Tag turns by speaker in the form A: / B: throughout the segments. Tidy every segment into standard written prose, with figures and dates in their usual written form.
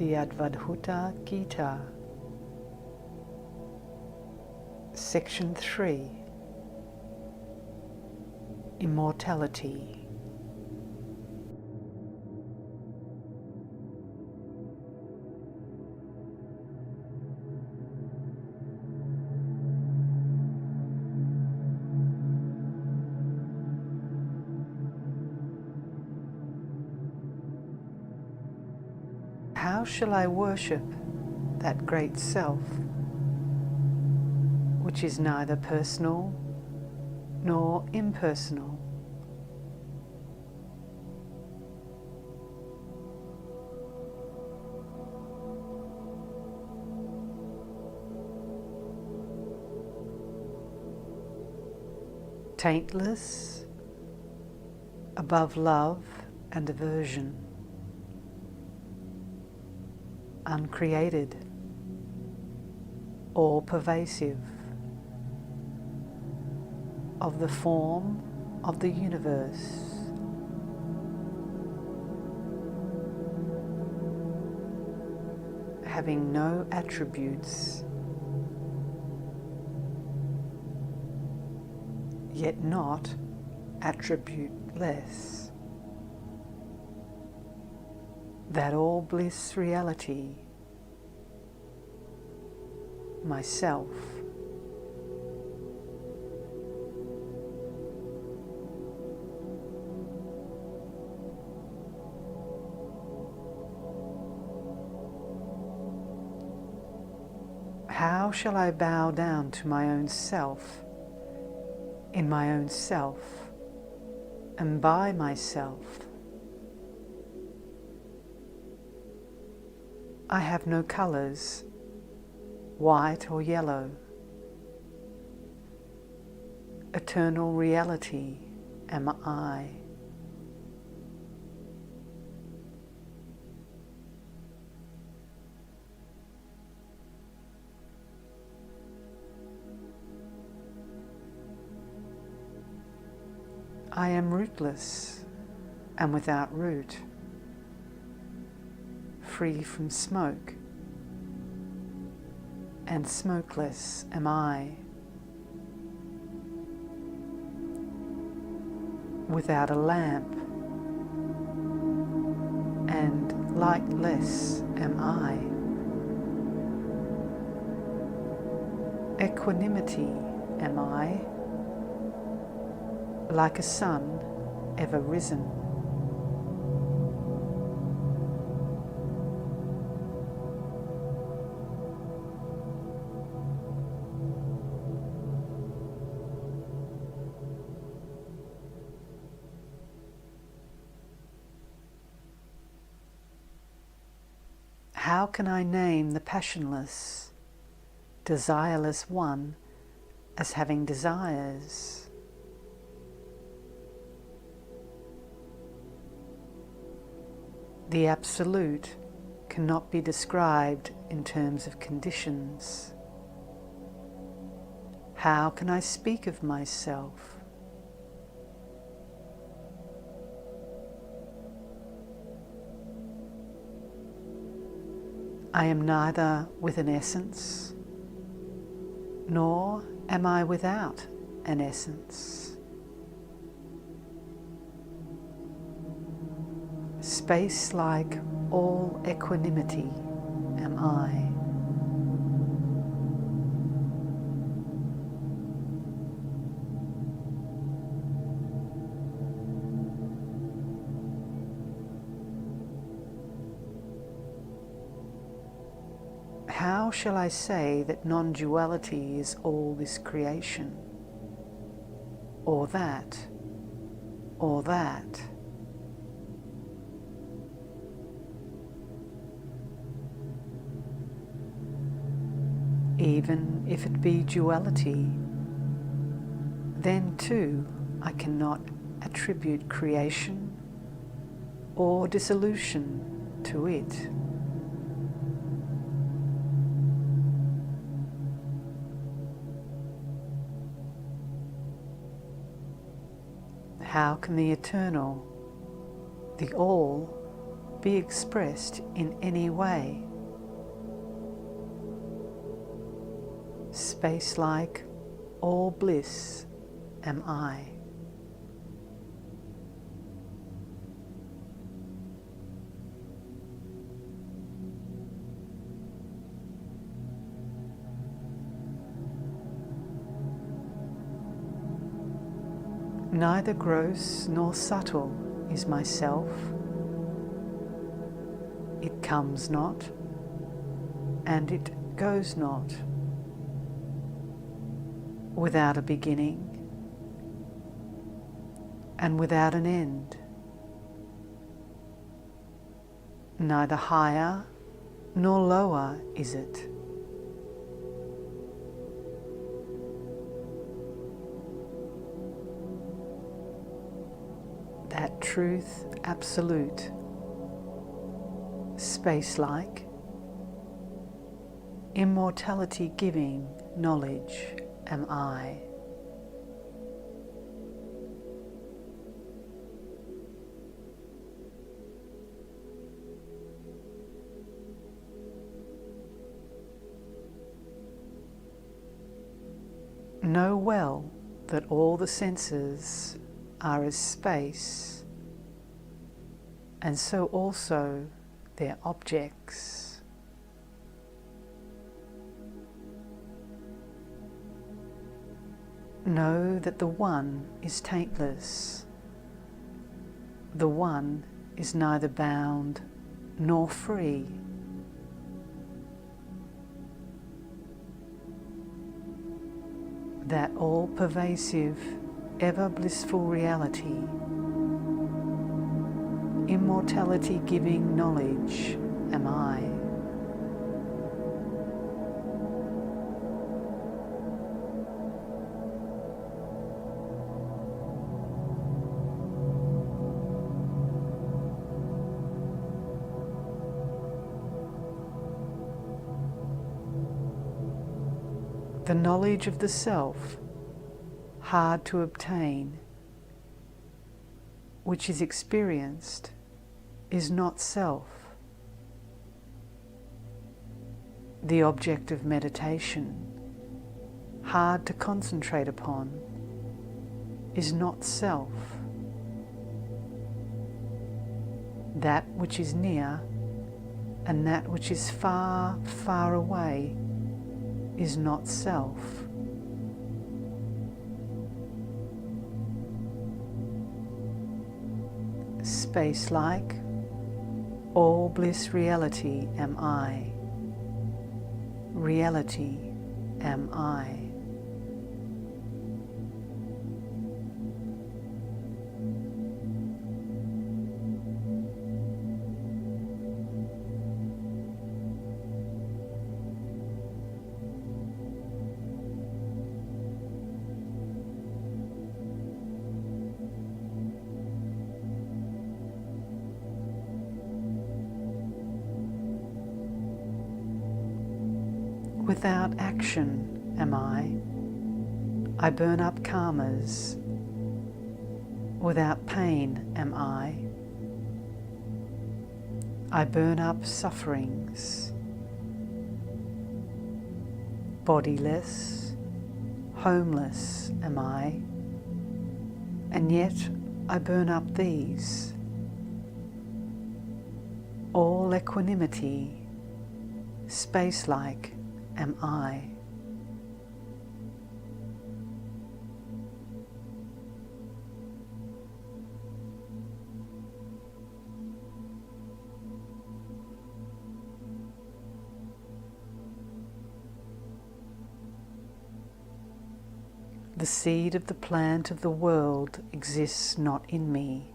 A: the Avadhuta Gita, Section 3, Immortality. How shall I worship that great self, which is neither personal nor impersonal? Taintless, above love and aversion, uncreated, all-pervasive, of the form of the universe, having no attributes, yet not attribute-less. That all bliss reality, myself. How shall I bow down to my own self, in my own self, and by myself? I have no colours, white or yellow. Eternal reality am I. I am rootless and without root, free from smoke, and smokeless am I. Without a lamp, and lightless am I. Equanimity am I, like a sun ever risen. How can I name the passionless, desireless one as having desires? The Absolute cannot be described in terms of conditions. How can I speak of myself? I am neither with an essence, nor am I without an essence. Space-like all equanimity am I. How shall I say that non-duality is all this creation, or that, or that? Even if it be duality, then too I cannot attribute creation or dissolution to it. How can the eternal, the all, cannot be expressed in any way. Space-like, all bliss am I. Neither gross nor subtle is myself. It comes not, and it goes not, without a beginning and without an end. Neither higher nor lower is it. That truth absolute, space-like, immortality giving knowledge am I. Know well that all the senses are as space, and so also their objects. Know that the One is taintless. The One is neither bound nor free. That all-pervasive, ever-blissful reality, immortality-giving knowledge am I. The knowledge of the self, hard to obtain, which is experienced, is not self. The object of meditation, hard to concentrate upon, is not self. That which is near and that which is far, far away is not self. Space-like, all bliss reality am I. Reality am I. Without action am I. I burn up karmas. Without pain am I. I burn up sufferings. Bodiless, homeless am I, and yet I burn up these. All equanimity, space-like am I. The seed of the plant of the world exists not in me.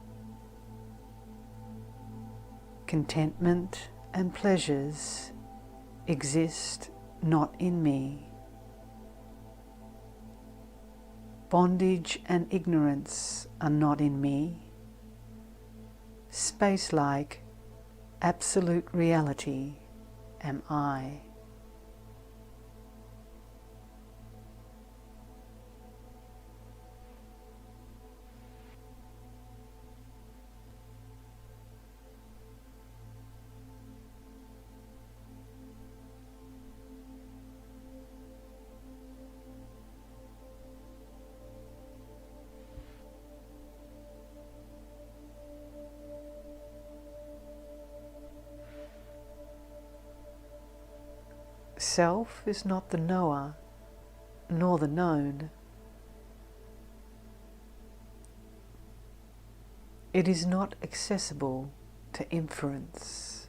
A: Contentment and pleasures exist not in me. Bondage and ignorance are not in me. Space-like, absolute reality am I. Self is not the knower nor the known. It is not accessible to inference.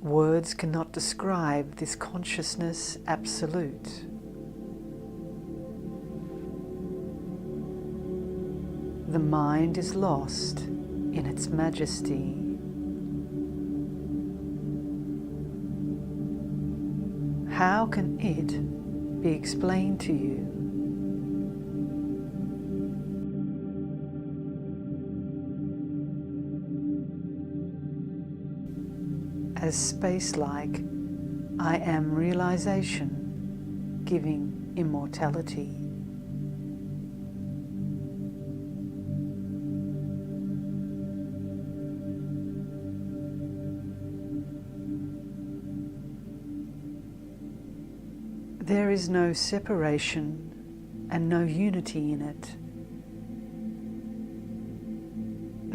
A: Words cannot describe this consciousness absolute. The mind is lost in its majesty. How can it be explained to you? As space-like, I am realization, giving immortality. There is no separation and no unity in it.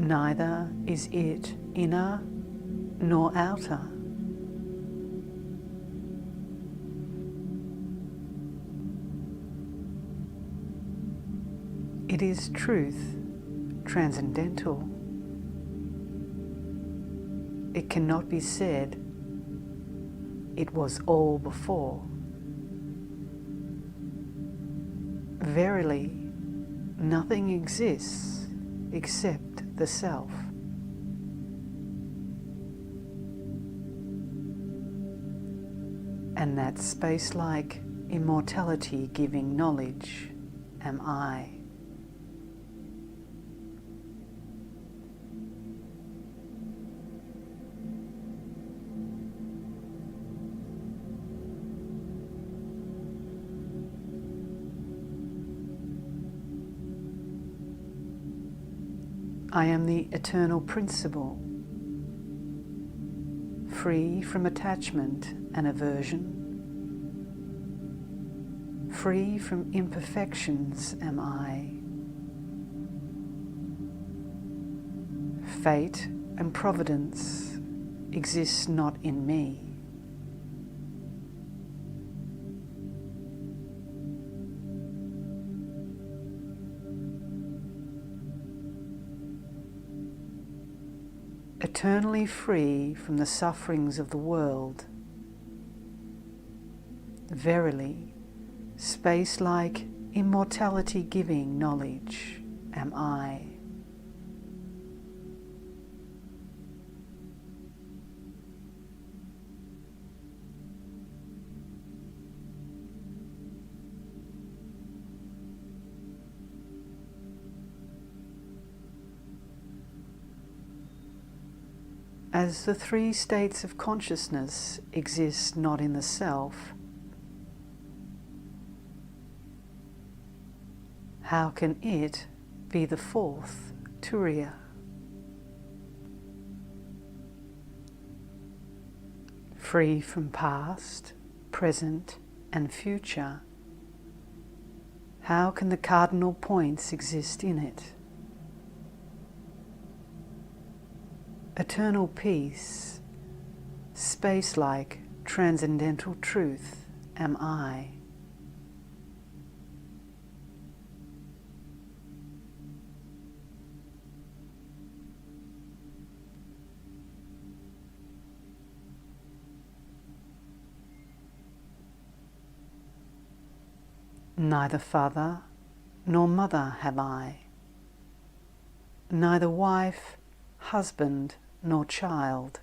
A: Neither is it inner nor outer. It is truth, transcendental. It cannot be said, it was all before. Verily, nothing exists except the self. And that space-like immortality-giving knowledge am I. I am the eternal principle, free from attachment and aversion. Free from imperfections am I. Fate and providence exist not in me. Eternally free from the sufferings of the world. Verily, space-like, immortality-giving knowledge am I. As the three states of consciousness exist not in the self, how can it be the fourth, Turiya? Free from past, present, and future, how can the cardinal points exist in it? Eternal peace, space-like, transcendental truth am I. Neither father nor mother have I, neither wife, husband, nor child.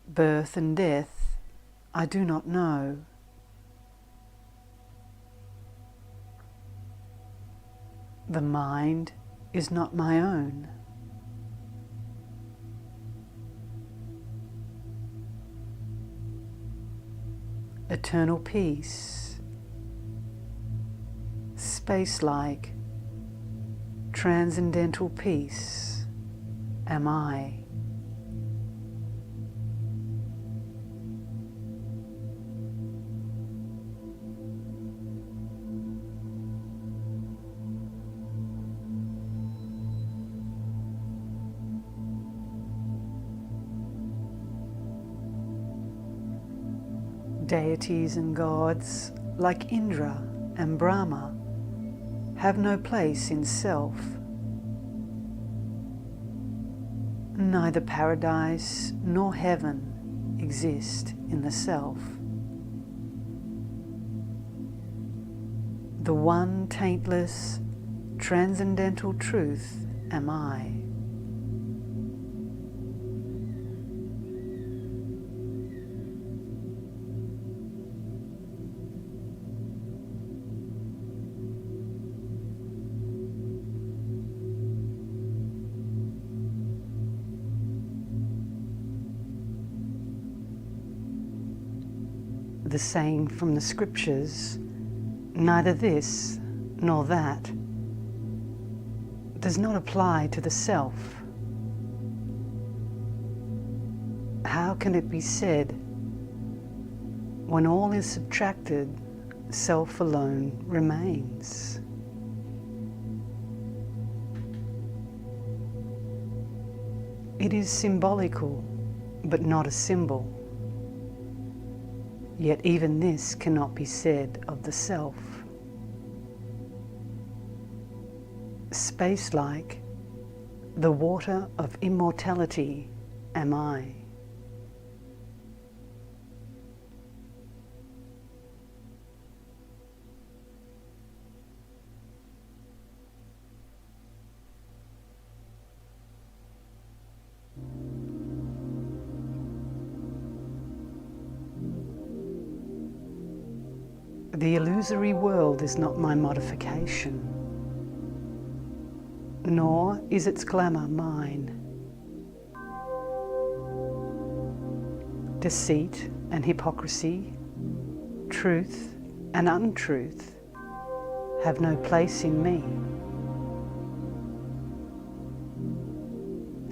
A: Birth and death I do not know. The mind is not my own. Eternal peace, space-like, transcendental peace am I. Deities and gods like Indra and Brahma have no place in self. Neither paradise nor heaven exist in the self. The one taintless, transcendental truth am I. The saying from the scriptures, neither this nor that, does not apply to the self. How can it be said, when all is subtracted, self alone remains? It is symbolical, but not a symbol. Yet even this cannot be said of the self. Space-like, the water of immortality am I. The illusory world is not my modification, nor is its glamour mine. Deceit and hypocrisy, truth and untruth have no place in me.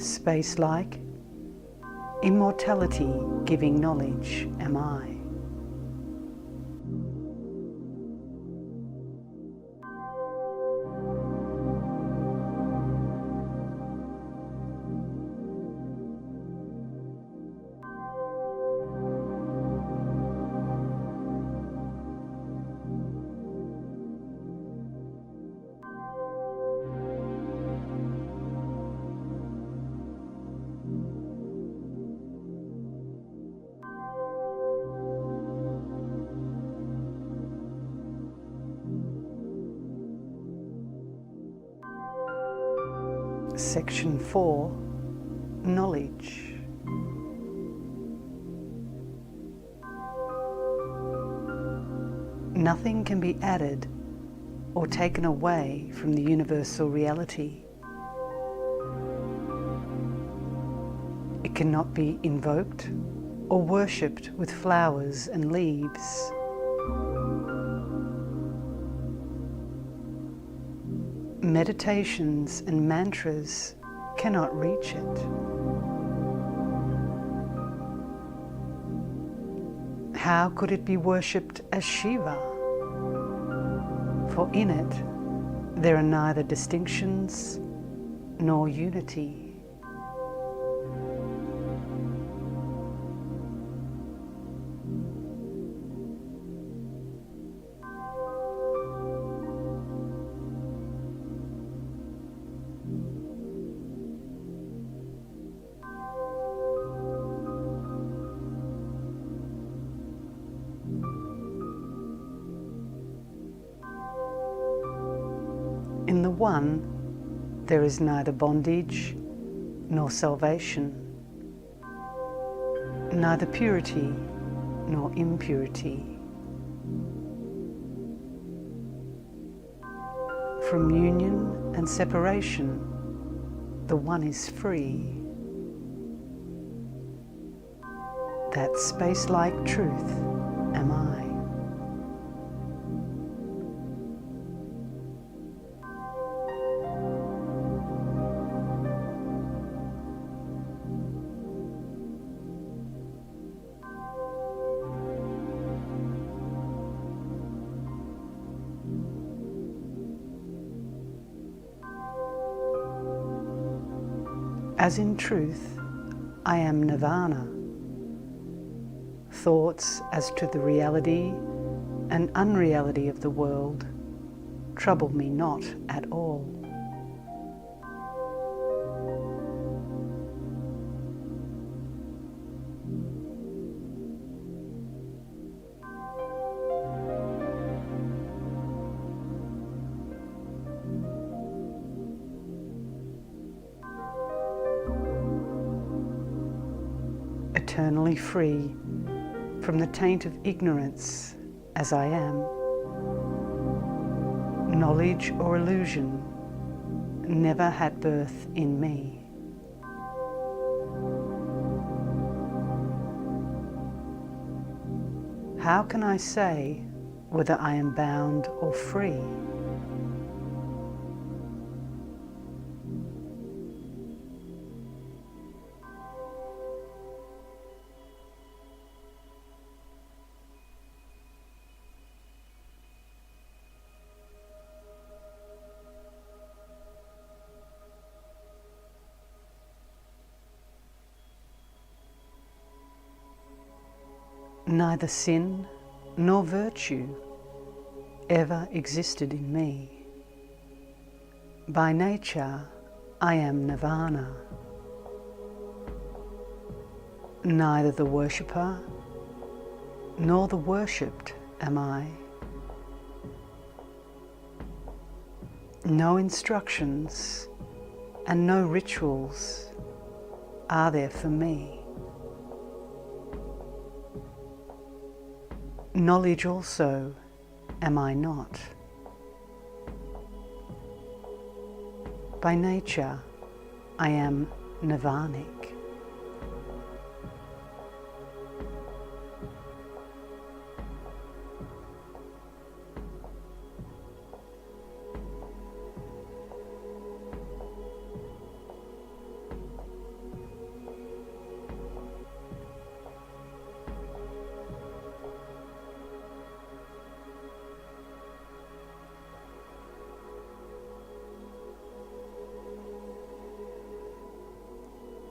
A: Space-like, immortality giving knowledge am I. Section 4, Knowledge. Nothing can be added or taken away from the universal reality. It cannot be invoked or worshipped with flowers and leaves. Meditations and mantras cannot reach it. How could it be worshipped as Shiva? For in it there are neither distinctions nor unity. In the One, there is neither bondage nor salvation, neither purity nor impurity. From union and separation, the One is free. That space-like truth am I. As in truth, I am Nirvana, thoughts as to the reality and unreality of the world trouble me not at all. Eternally free from the taint of ignorance as I am, knowledge or illusion never had birth in me. How can I say whether I am bound or free? Neither sin nor virtue ever existed in me. By nature, I am Nirvana. Neither the worshipper nor the worshipped am I. No instructions and no rituals are there for me. Knowledge also am I not. By nature, I am nirvanic.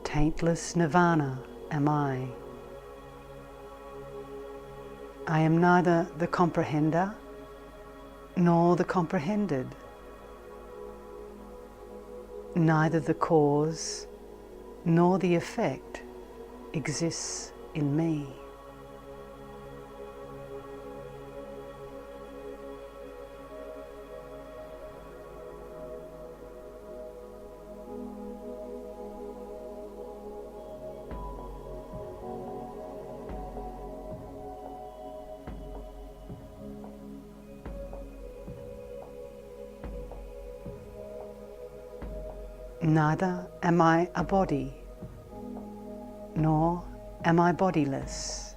A: Taintless Nirvana am I. I am neither the comprehender nor the comprehended, neither the cause nor the effect exists in me. Neither am I a body, nor am I bodiless.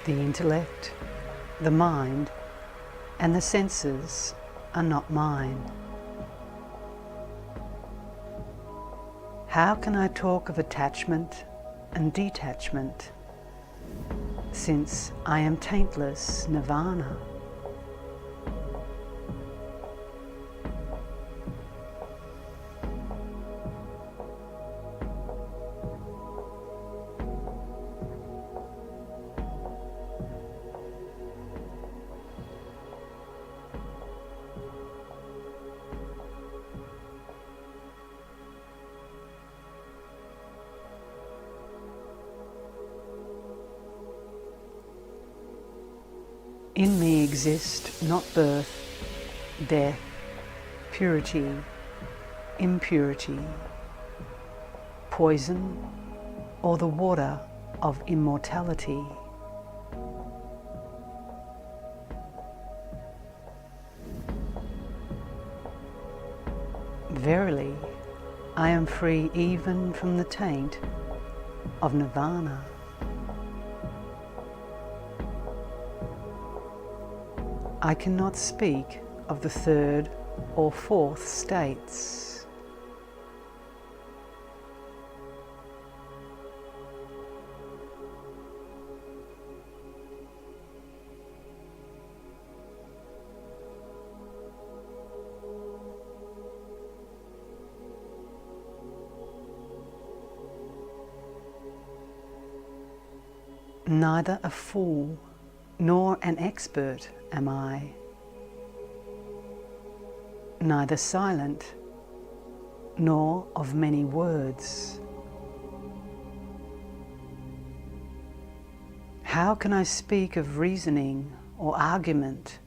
A: The intellect, the mind, and the senses are not mine. How can I talk of attachment and detachment, since I am taintless Nirvana? In me exist not birth, death, purity, impurity, poison, or the water of immortality. Verily, I am free even from the taint of Nirvana. I cannot speak of the third or fourth states. Neither a fool nor an expert am I, neither silent nor of many words. How can I speak of reasoning or argument,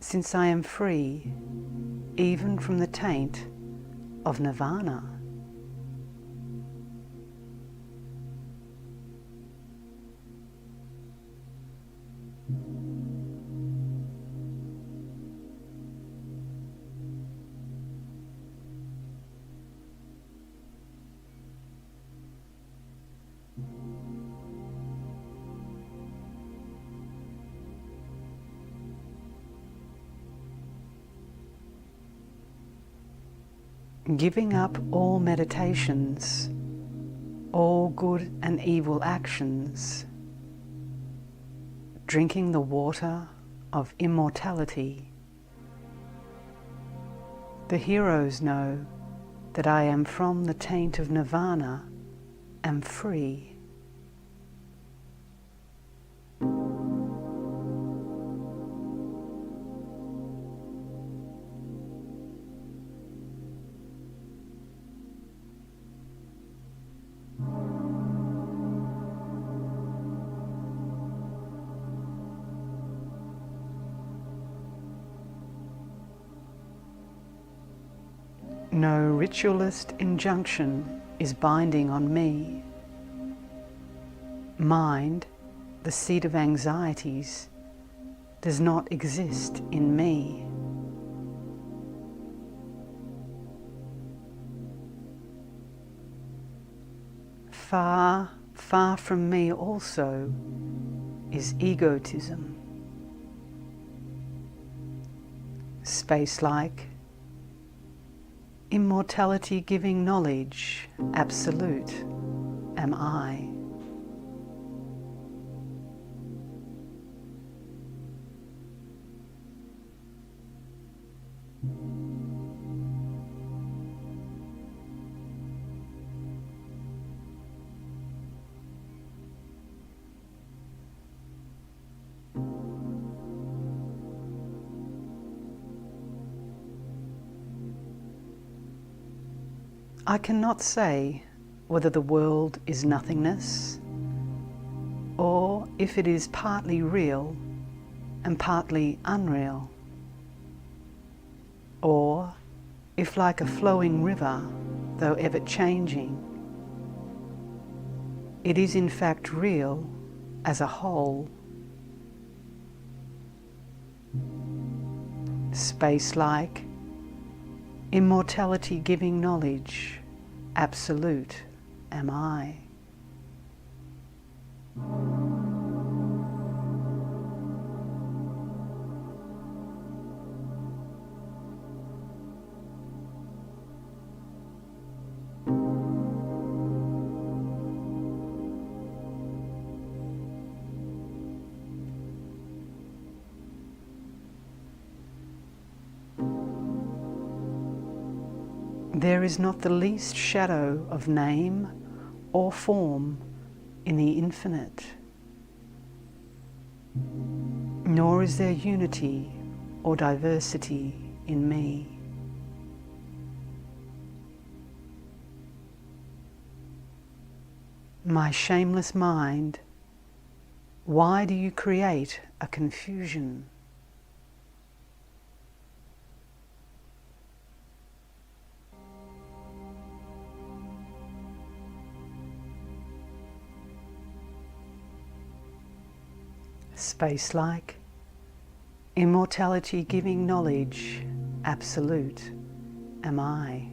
A: since I am free even from the taint of Nirvana? Giving up all meditations, all good and evil actions, drinking the water of immortality. The heroes know that I am from the taint of Nirvana, am free. No ritualist injunction is binding on me. Mind, the seat of anxieties, does not exist in me. Far, far from me also is egotism. Space-like, immortality-giving knowledge, absolute, am I. I cannot say whether the world is nothingness, or if it is partly real and partly unreal, or if, like a flowing river, though ever changing, it is in fact real as a whole. Space-like, immortality-giving knowledge, absolute, am I. There is not the least shadow of name or form in the infinite, nor is there unity or diversity in me. My shameless mind, why do you create a confusion? Space-like, immortality-giving knowledge, absolute, am I.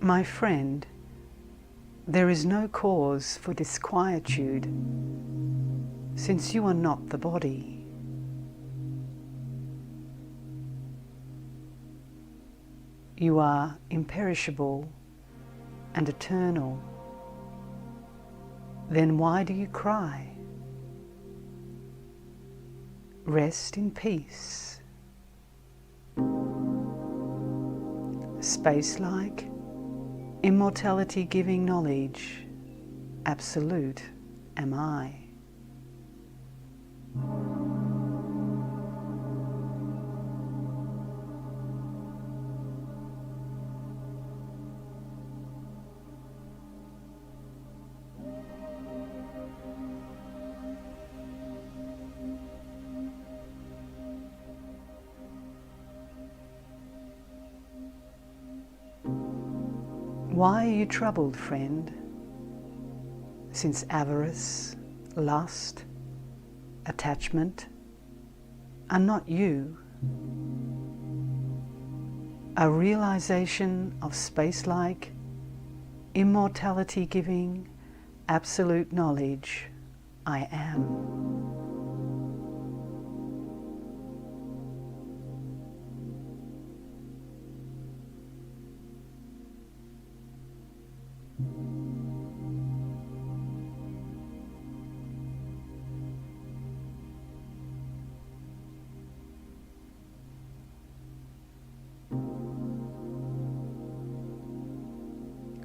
A: My friend, there is no cause for disquietude, since you are not the body. you are imperishable and eternal, then why do you cry? Rest in peace. Space-like, immortality-giving knowledge, absolute am I. Why are you troubled, friend? Since avarice, lust, attachment are not you. A realization of space-like, immortality-giving, absolute knowledge, I am.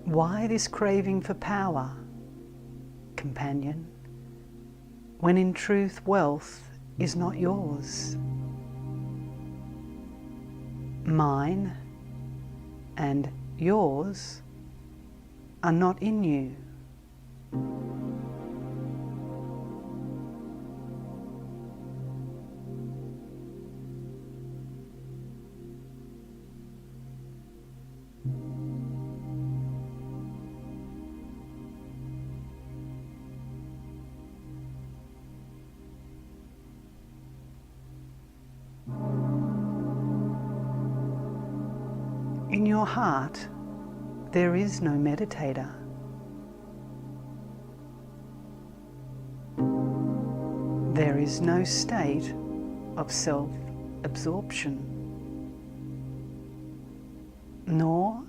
A: Why this craving for power, companion, when in truth wealth is not yours? Mine and yours are not in you. In your heart, there is no meditator. There is no state of self-absorption, nor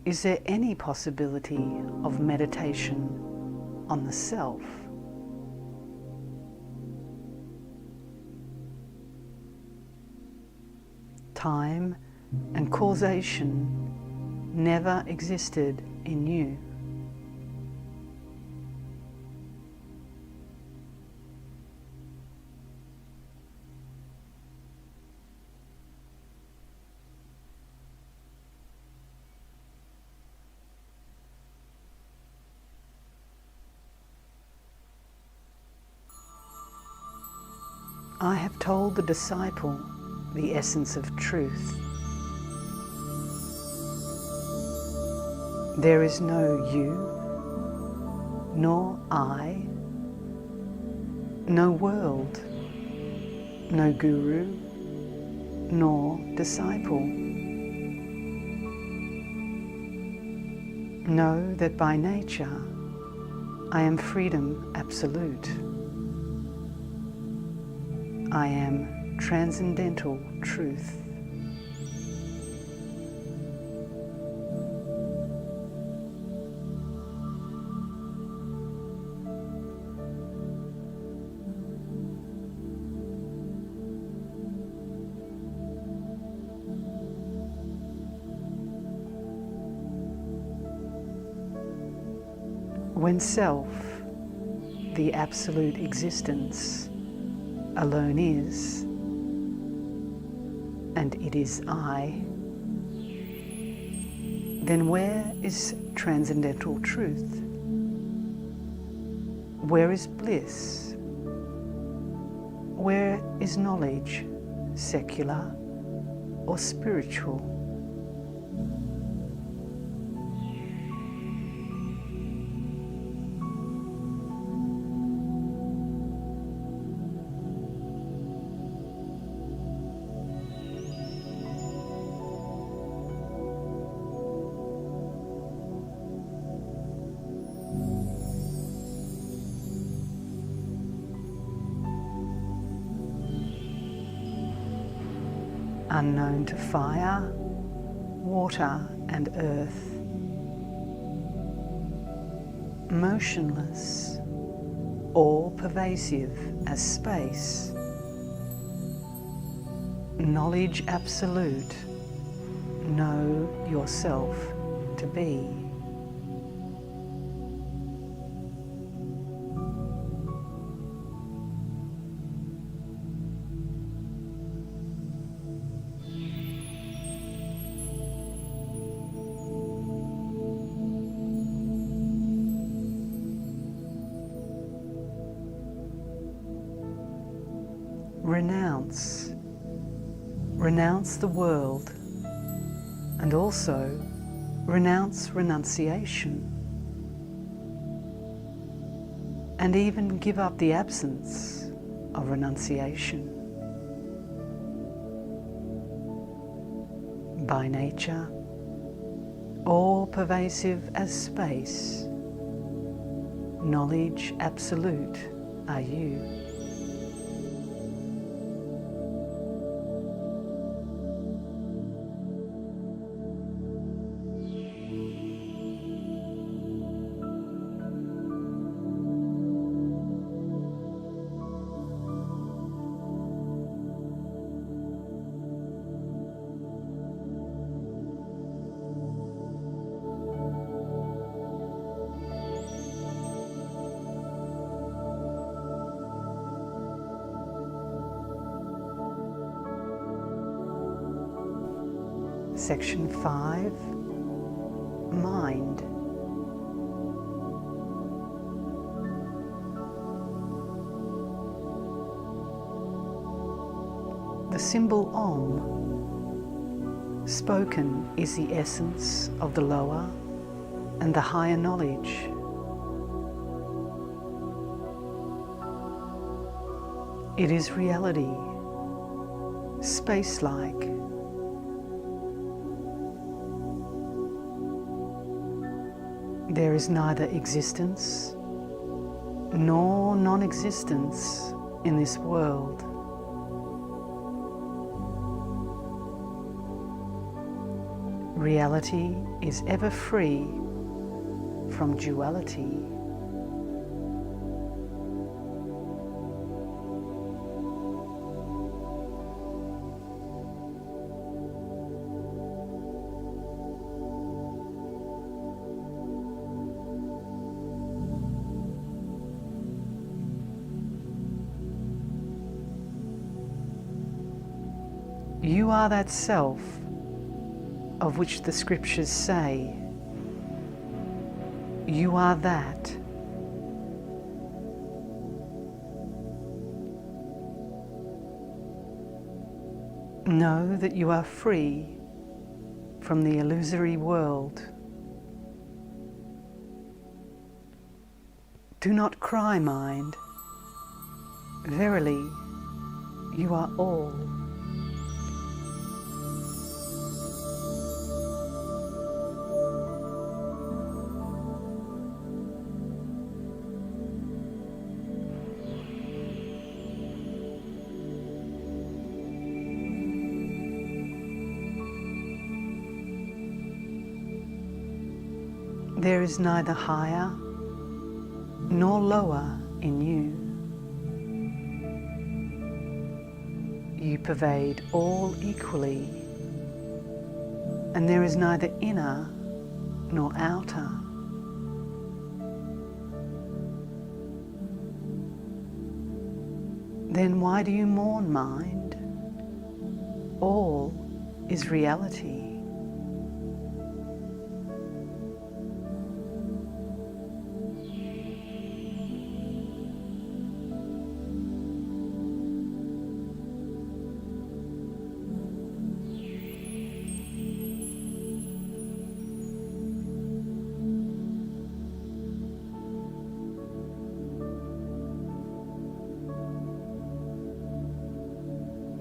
A: is there any possibility of meditation on the self. Time and causation never existed in you. I have told the disciple the essence of truth. There is no you, nor I, no world, no guru, nor disciple. Know that by nature I am freedom absolute. I am transcendental truth. When self, the absolute existence, alone is, and it is I, then where is transcendental truth? Where is bliss? Where is knowledge, secular or spiritual? Unknown to fire, water and earth, motionless, all-pervasive as space, knowledge absolute, know yourself to be. Renounce the world, and also renounce renunciation, and even give up the absence of renunciation. By nature, all-pervasive as space, knowledge absolute are you. Section 5, Mind. The symbol Om, spoken, is the essence of the lower and the higher knowledge. It is reality, space-like. There is neither existence nor non-existence in this world. Reality is ever free from duality. You are that self of which the scriptures say, you are that. Know that you are free from the illusory world. Do not cry, mind. Verily, you are all. There is neither higher nor lower in you. You pervade all equally, and there is neither inner nor outer. Then why do you mourn, mind? All is reality.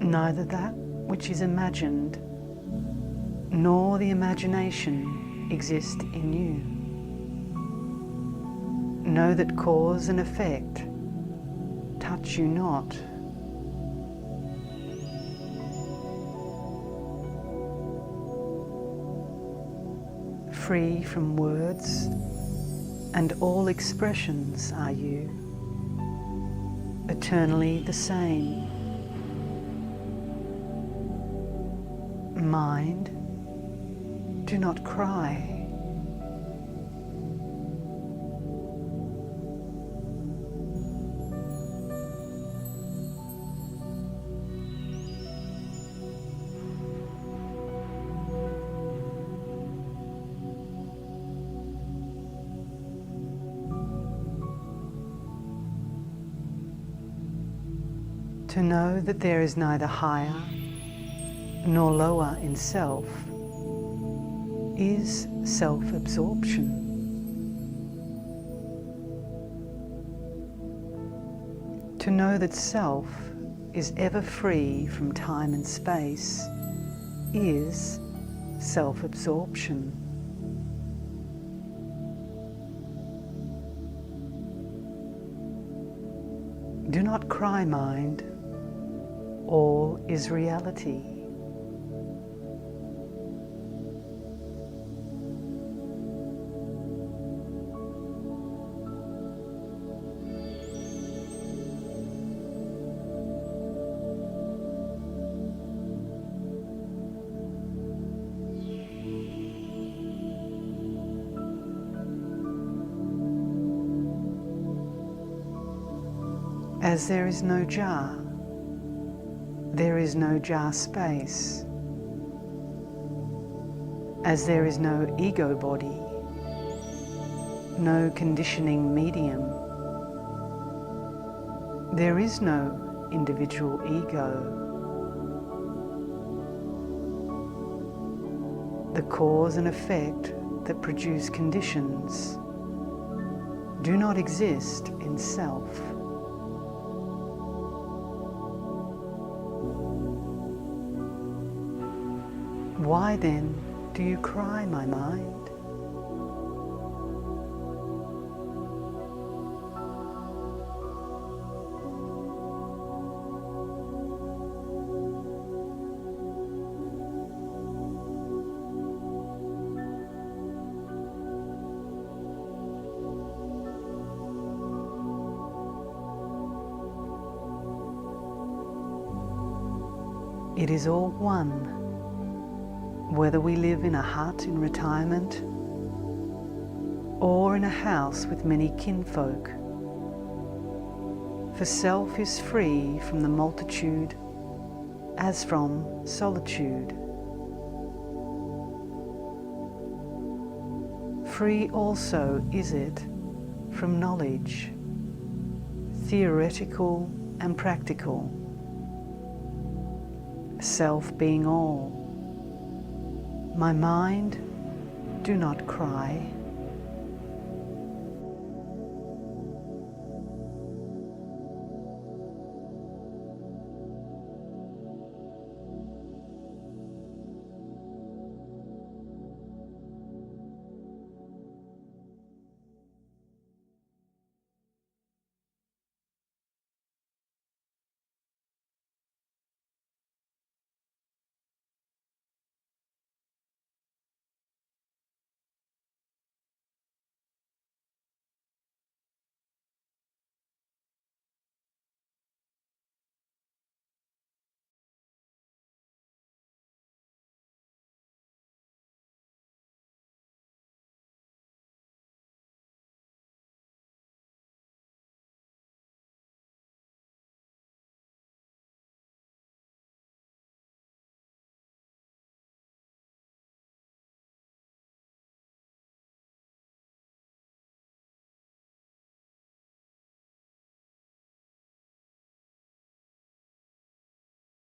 A: Neither that which is imagined nor the imagination exist in you. Know that cause and effect touch you not. free from words, and all expressions are you, eternally the same. Mind, do not cry. To know that there is neither higher nor lower in self is self-absorption. To know that self is ever free from time and space is self-absorption. Do not cry, mind. All is reality. As there is no jar, there is no jar space. As there is no ego body, no conditioning medium, there is no individual ego. The cause and effect that produce conditions do not exist in self. Why then do you cry, my mind? It is all one. Whether we live in a hut in retirement or in a house with many kinfolk, for self is free from the multitude as from solitude. Free also is it from knowledge, theoretical and practical, self being all. My mind, do not cry.